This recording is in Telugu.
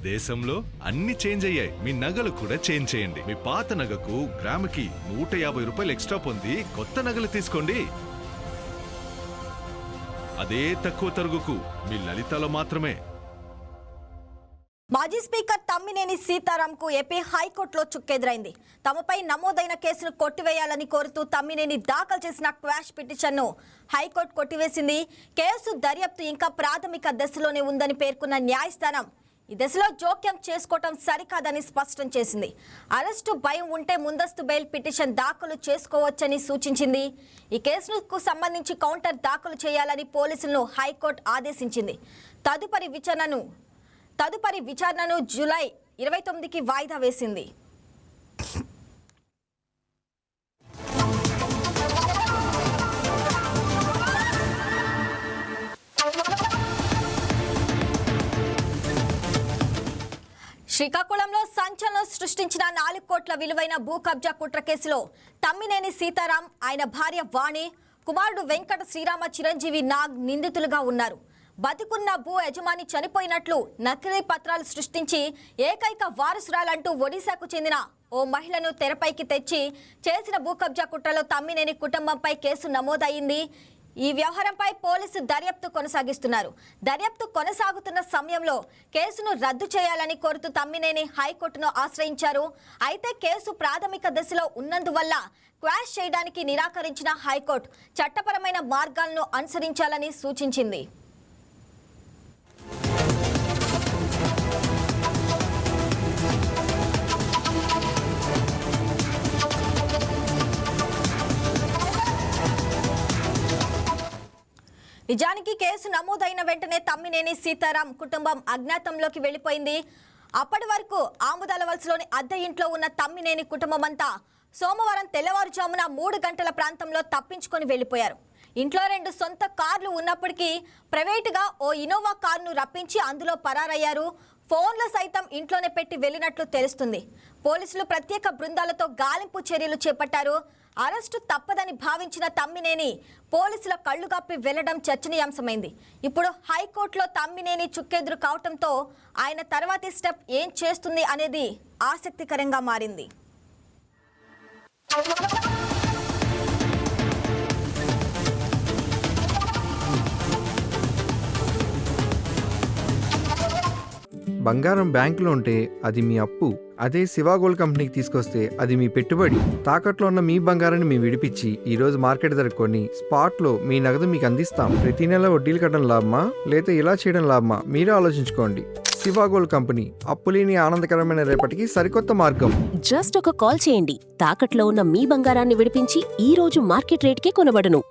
దేశంలో అన్ని చేంజ్ అయ్యాయి, మీ నగలు కూడా చేంజ్ చేయండి. మీ పాత నగకు గ్రాముకి 150 రూపాయలు ఎక్స్ట్రా పొంది కొత్త నగలు తీసుకోండి. అదే తక్కువ తరుగుకు మీ లలితలో మాత్రమే. మాజీ స్పీకర్ తమ్మినేని సీతారాంకు ఏపీ హైకోర్టులో చుక్కెదురైంది. తమపై నమోదైన కేసును కొట్టివేయాలని కోరుతూ తమ్మినేని దాఖలు చేసిన క్వాష్ పిటిషన్ను హైకోర్టు కొట్టివేసింది. కేసు దర్యాప్తు ఇంకా ప్రాథమిక దశలోనే ఉందని పేర్కొన్న న్యాయస్థానం ఈ దశలో జోక్యం చేసుకోవటం సరికాదని స్పష్టం చేసింది. అరెస్టు భయం ఉంటే ముందస్తు బెయిల్ పిటిషన్ దాఖలు చేసుకోవచ్చని సూచించింది. ఈ కేసుకు సంబంధించి కౌంటర్ దాఖలు చేయాలని పోలీసులను హైకోర్టు ఆదేశించింది. తదుపరి విచారణను జూలై 29కి వాయిదా వేసింది. శ్రీకాకుళంలో సంచలనం సృష్టించిన 4 కోట్ల విలువైన భూ కబ్జా కుట్ర కేసులో తమ్మినేని సీతారాం, ఆయన భార్య వాణి, కుమారుడు వెంకట శ్రీరామ చిరంజీవి నాగ్ నిందితులుగా ఉన్నారు. బతికున్న భూ యజమాని చనిపోయినట్లు నకిలీ పత్రాలు సృష్టించి ఏకైక వారసురాలంటూ ఒడిశాకు చెందిన ఓ మహిళను తెరపైకి తెచ్చి చేసిన భూ కబ్జా కుట్రలో తమ్మినేని కుటుంబంపై కేసు నమోదైంది. ఈ వ్యవహారంపై పోలీసు దర్యాప్తు కొనసాగిస్తున్నారు. దర్యాప్తు కొనసాగుతున్న సమయంలో కేసును రద్దు చేయాలని కోరుతూ తమ్మినేని హైకోర్టును ఆశ్రయించారు. అయితే కేసు ప్రాథమిక దశలో ఉన్నందువల్ల క్వాష్ చేయడానికి నిరాకరించిన హైకోర్టు చట్టపరమైన మార్గాలను అనుసరించాలని సూచించింది. నిజానికి కేసు నమోదైన వెంటనే తమ్మినేని సీతారాం కుటుంబం అజ్ఞాతంలోకి వెళ్లిపోయింది. అప్పటి వరకు ఆముదాల వలసలోని అద్దె ఇంట్లో ఉన్న తమ్మినేని కుటుంబం అంతా సోమవారం తెల్లవారుజామున 3 గంటల ప్రాంతంలో తప్పించుకొని వెళ్లిపోయారు. ఇంట్లో 2 సొంత కార్లు ఉన్నప్పటికీ ప్రైవేటుగా ఓ ఇన్నోవా కారును రప్పించి అందులో పరారయ్యారు. ఫోన్లు సైతం ఇంట్లోనే పెట్టి వెళ్లినట్లు తెలుస్తుంది. పోలీసులు ప్రత్యేక బృందాలతో గాలింపు చర్యలు చేపట్టారు. అరెస్టు తప్పదని భావించిన తమ్మినేని పోలీసుల కళ్లుగప్పి వెళ్లడం చర్చనీయాంశమైంది. ఇప్పుడు హైకోర్టులో తమ్మినేని చుక్కెదురు కావడంతో ఆయన తర్వాతి స్టెప్ ఏం చేస్తుంది అనేది ఆసక్తికరంగా మారింది. బంగారం బ్యాంకులో ఉంటే అది మీ అప్పు, అదే శివ గోల్డ్ కంపెనీకి తీసుకొస్తే అది మీ పెట్టుబడి. తాకట్లో ఉన్న మీ బంగారాన్ని మేము విడిపించి ఈ రోజు మార్కెట్ ధర కొని స్పాట్లో మీ నగదు మీకు అందిస్తాం. ప్రతి నెల వడ్డీలు కట్టడం లాభమా లేదా ఇలా చేయడం లాభమా మీరే ఆలోచించుకోండి. శివ గోల్డ్ కంపెనీ, అప్పులేని ఆనందకరమైన రేపటికి సరికొత్త మార్గం. జస్ట్ ఒక కాల్ చేయండి. తాకట్లో ఉన్న మీ బంగారాన్ని విడిపించి ఈ రోజు మార్కెట్ రేట్కే కొనబడును.